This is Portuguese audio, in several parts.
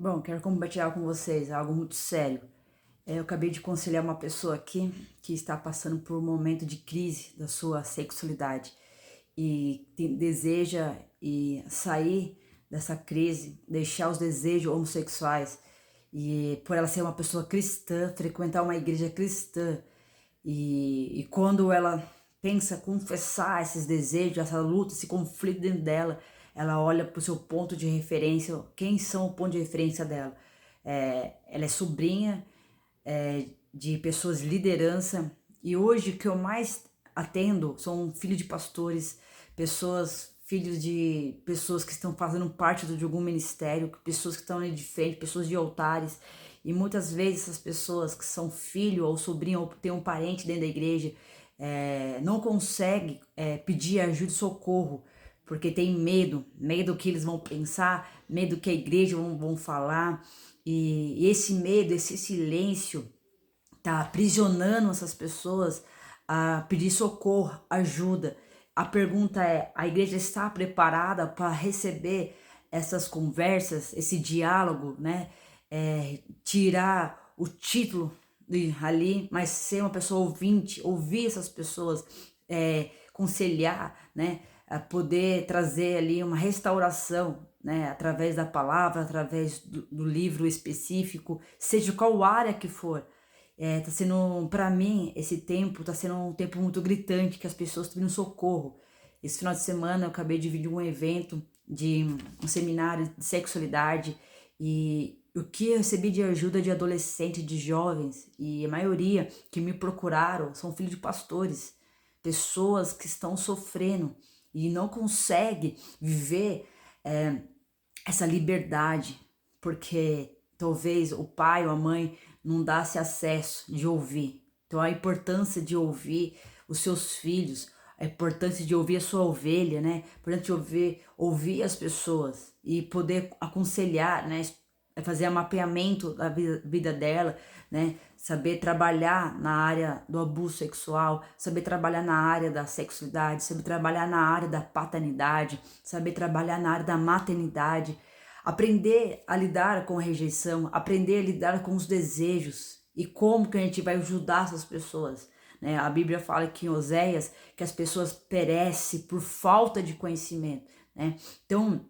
Bom, quero compartilhar com vocês algo muito sério. Eu acabei de aconselhar uma pessoa aqui que está passando por um momento de crise da sua sexualidade e deseja sair dessa crise, deixar os desejos homossexuais e por ela ser uma pessoa cristã, frequentar uma igreja cristã e quando ela pensa confessar esses desejos, essa luta, esse conflito dentro dela, ela olha para o seu ponto de referência, quem são o ponto de referência dela. Ela é sobrinha de pessoas de liderança e hoje o que eu mais atendo são filhos de pastores, filhos de pessoas que estão fazendo parte de algum ministério, pessoas que estão ali de frente, pessoas de altares. E muitas vezes essas pessoas que são filho ou sobrinho ou tem um parente dentro da igreja não consegue pedir ajuda e socorro, porque tem medo que eles vão pensar, medo que a igreja vão falar, e esse medo, esse silêncio tá aprisionando essas pessoas a pedir socorro, ajuda. A pergunta é: a igreja está preparada para receber essas conversas, esse diálogo, né? Tirar o título ali, mas ser uma pessoa ouvinte, ouvir essas pessoas, conciliar, né? A poder trazer ali uma restauração, né? Através da palavra, através do livro específico, seja qual área que for. Tá sendo, para mim, esse tempo tá sendo um tempo muito gritante, que as pessoas estão pedindo socorro. Esse final de semana eu acabei de vir de um evento, de um seminário de sexualidade, e o que eu recebi de ajuda de adolescentes, de jovens, e a maioria que me procuraram são filhos de pastores, pessoas que estão sofrendo e não conseguem viver essa liberdade, porque talvez o pai ou a mãe não dá esse acesso de ouvir. Então a importância de ouvir os seus filhos, a importância de ouvir a sua ovelha, né? A importância de ouvir as pessoas e poder aconselhar, né? Fazer mapeamento da vida dela, né? Saber trabalhar na área do abuso sexual, saber trabalhar na área da sexualidade, saber trabalhar na área da paternidade, saber trabalhar na área da maternidade, aprender a lidar com a rejeição, aprender a lidar com os desejos e como que a gente vai ajudar essas pessoas, né? A Bíblia fala que em Oséias que as pessoas perecem por falta de conhecimento, né? Então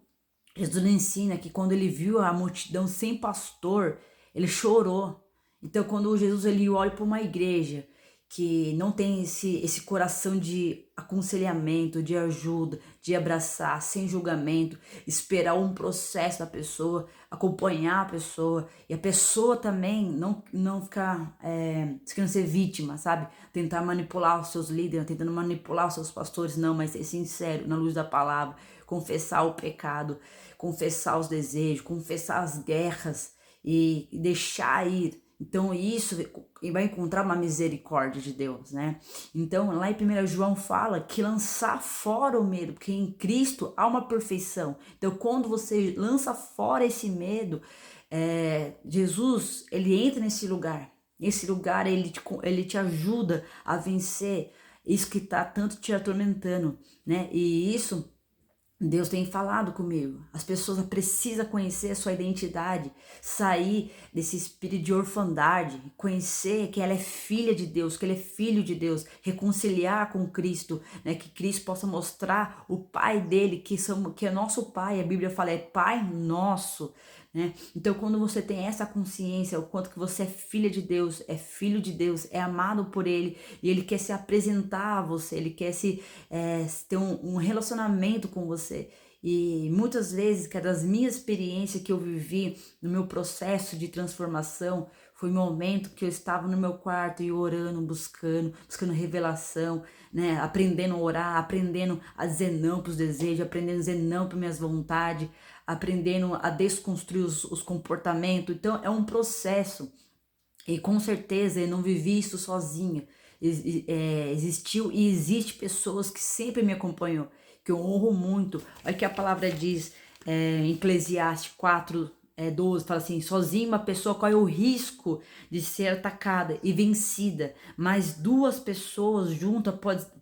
Jesus nos ensina que quando ele viu a multidão sem pastor, ele chorou. Então, quando Jesus ele olha para uma igreja que não tem esse coração de aconselhamento, de ajuda, de abraçar, sem julgamento, esperar um processo da pessoa, acompanhar a pessoa, e a pessoa também não ficar querendo ser vítima, sabe? Tentar manipular os seus líderes, tentando manipular os seus pastores, não, mas ser sincero, na luz da palavra, confessar o pecado, confessar os desejos, confessar as guerras e deixar ir. Então isso vai encontrar uma misericórdia de Deus, né? Então lá em 1 João fala que lançar fora o medo, porque em Cristo há uma perfeição. Então quando você lança fora esse medo, Jesus ele entra nesse lugar. Nesse lugar ele te ajuda a vencer isso que está tanto te atormentando, né? E isso Deus tem falado comigo. As pessoas precisam conhecer a sua identidade, sair desse espírito de orfandade, conhecer que ela é filha de Deus, que ele é filho de Deus, reconciliar com Cristo, né? Que Cristo possa mostrar o Pai dele, que é nosso Pai. A Bíblia fala, é Pai nosso, né? Então, quando você tem essa consciência, o quanto que você é filha de Deus, é filho de Deus, é amado por Ele, e Ele quer se apresentar a você, Ele quer ter um relacionamento com você. E muitas vezes, que é das minhas experiências que eu vivi no meu processo de transformação, foi um momento que eu estava no meu quarto e orando, buscando revelação, né? Aprendendo a orar, aprendendo a dizer não para os desejos, aprendendo a dizer não para minhas vontades, aprendendo a desconstruir os comportamentos. Então, é um processo. E com certeza eu não vivi isso sozinha. Existiu e existe pessoas que sempre me acompanham, que eu honro muito. Olha que a palavra diz em Eclesiastes 4, 12, fala assim: sozinha uma pessoa corre o risco de ser atacada e vencida, mas duas pessoas juntas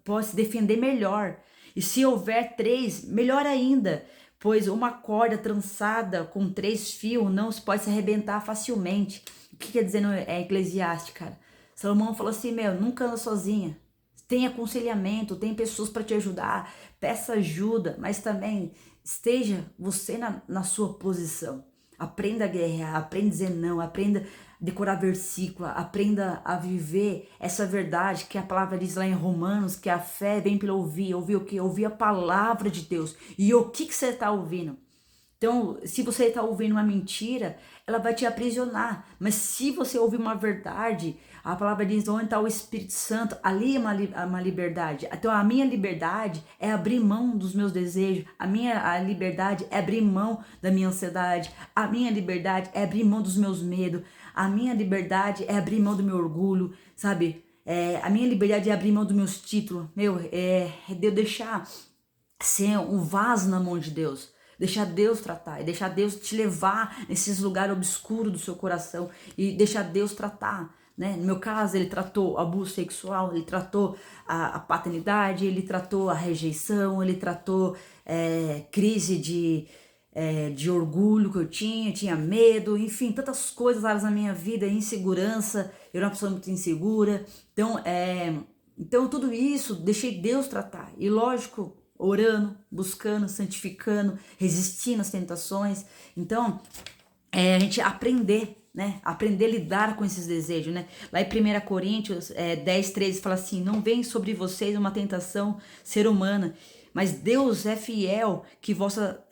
pode se defender melhor. E se houver três, melhor ainda. pois uma corda trançada com 3 fios não se pode se arrebentar facilmente. O que quer dizer no Eclesiastes, cara? Salomão falou assim, nunca anda sozinha. Tem aconselhamento, tem pessoas para te ajudar, peça ajuda, mas também esteja você na sua posição. Aprenda a guerrear, aprenda a dizer não, aprenda a decorar versículo, aprenda a viver essa verdade que a palavra diz lá em Romanos, que a fé vem pelo ouvir. Ouvir o quê? Ouvir a palavra de Deus. E o que você está ouvindo? Então, se você está ouvindo uma mentira, ela vai te aprisionar. Mas se você ouvir uma verdade, a palavra diz onde está o Espírito Santo, ali é uma liberdade. Então, a minha liberdade é abrir mão dos meus desejos. A liberdade é abrir mão da minha ansiedade. A minha liberdade é abrir mão dos meus medos. A minha liberdade é abrir mão do meu orgulho, sabe? A minha liberdade é abrir mão dos meus títulos. É de eu deixar ser um vaso na mão de Deus. Deixar Deus tratar, e deixar Deus te levar nesses lugares obscuros do seu coração, e deixar Deus tratar, né? No meu caso, ele tratou abuso sexual, ele tratou a paternidade, ele tratou a rejeição, ele tratou crise de orgulho que eu tinha medo, enfim, tantas coisas áreas na minha vida, insegurança, eu era uma pessoa muito insegura, então tudo isso, deixei Deus tratar, e lógico, orando, buscando, santificando, resistindo às tentações. Então, a gente aprender, né? Aprender a lidar com esses desejos, né? Lá em 1 Coríntios 10:13 fala assim: não vem sobre vocês uma tentação ser humana, mas Deus é fiel que vossa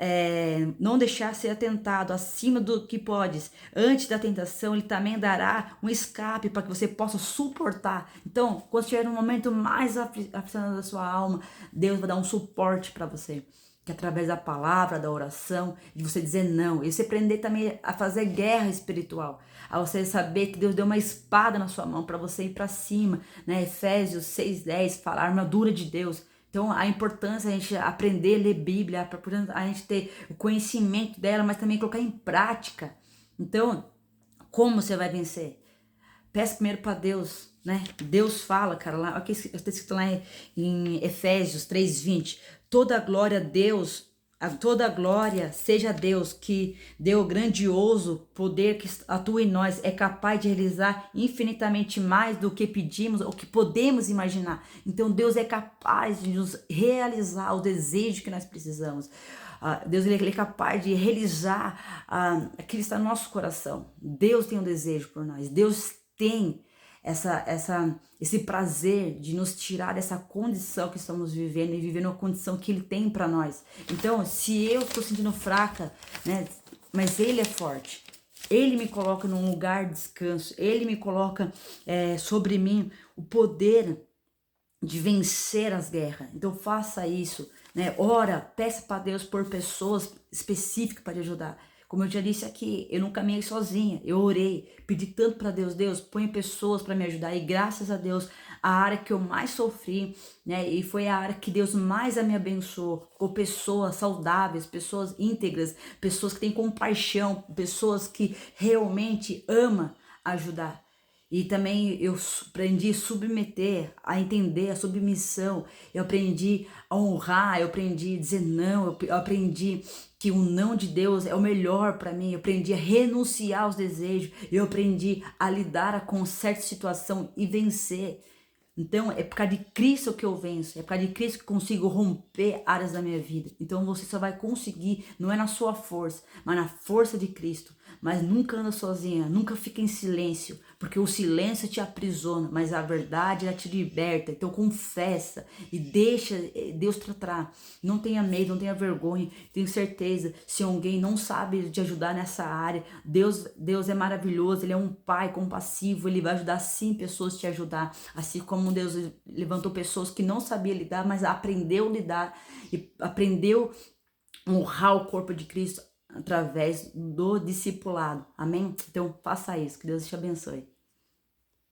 não deixar ser atentado acima do que podes. Antes da tentação, Ele também dará um escape para que você possa suportar. Então, quando estiver no momento mais aflição da sua alma, Deus vai dar um suporte para você. Que através da palavra, da oração, de você dizer não. E você aprender também a fazer guerra espiritual. A você saber que Deus deu uma espada na sua mão para você ir para cima. Né? Efésios 6:10 fala a armadura de Deus. Então, a importância a gente aprender a ler Bíblia, a gente ter o conhecimento dela, mas também colocar em prática. Então, como você vai vencer? Peça primeiro para Deus, né? Deus fala, cara, lá, aqui está escrito lá em Efésios 3:20. Toda glória a Deus, toda glória seja a Deus que deu o grandioso poder que atua em nós, é capaz de realizar infinitamente mais do que pedimos ou que podemos imaginar. Então Deus é capaz de nos realizar o desejo que nós precisamos. Deus ele é capaz de realizar aquilo que está no nosso coração. Deus tem um desejo por nós. Deus tem esse prazer de nos tirar dessa condição que estamos vivendo e vivendo a condição que Ele tem para nós. Então, se eu estou sentindo fraca, né, mas Ele é forte, Ele me coloca num lugar de descanso, Ele me coloca sobre mim o poder de vencer as guerras. Então, faça isso, né? Ora, peça para Deus por pessoas específicas para te ajudar. Como eu já disse aqui, eu não caminhei sozinha, eu orei, pedi tanto para Deus, Deus, põe pessoas para me ajudar, e graças a Deus, a área que eu mais sofri, né, e foi a área que Deus mais me abençoou, com pessoas saudáveis, pessoas íntegras, pessoas que têm compaixão, pessoas que realmente amam ajudar. E também eu aprendi a submeter, a entender a submissão, eu aprendi a honrar, eu aprendi a dizer não, eu aprendi que o não de Deus é o melhor para mim, eu aprendi a renunciar aos desejos, eu aprendi a lidar com certa situação e vencer. Então, é por causa de Cristo que eu venço, é por causa de Cristo que eu consigo romper áreas da minha vida. Então, você só vai conseguir, não é na sua força, mas na força de Cristo. Mas nunca anda sozinha, nunca fica em silêncio, porque o silêncio te aprisiona, mas a verdade ela te liberta. Então confessa e deixa Deus tratar. Não tenha medo, não tenha vergonha. Tenho certeza, se alguém não sabe te ajudar nessa área, Deus é maravilhoso, Ele é um Pai compassivo, Ele vai ajudar sim pessoas a te ajudar. Assim como Deus levantou pessoas que não sabiam lidar, mas aprendeu a lidar e aprendeu a honrar o corpo de Cristo através do discipulado. Amém? Então faça isso, que Deus te abençoe.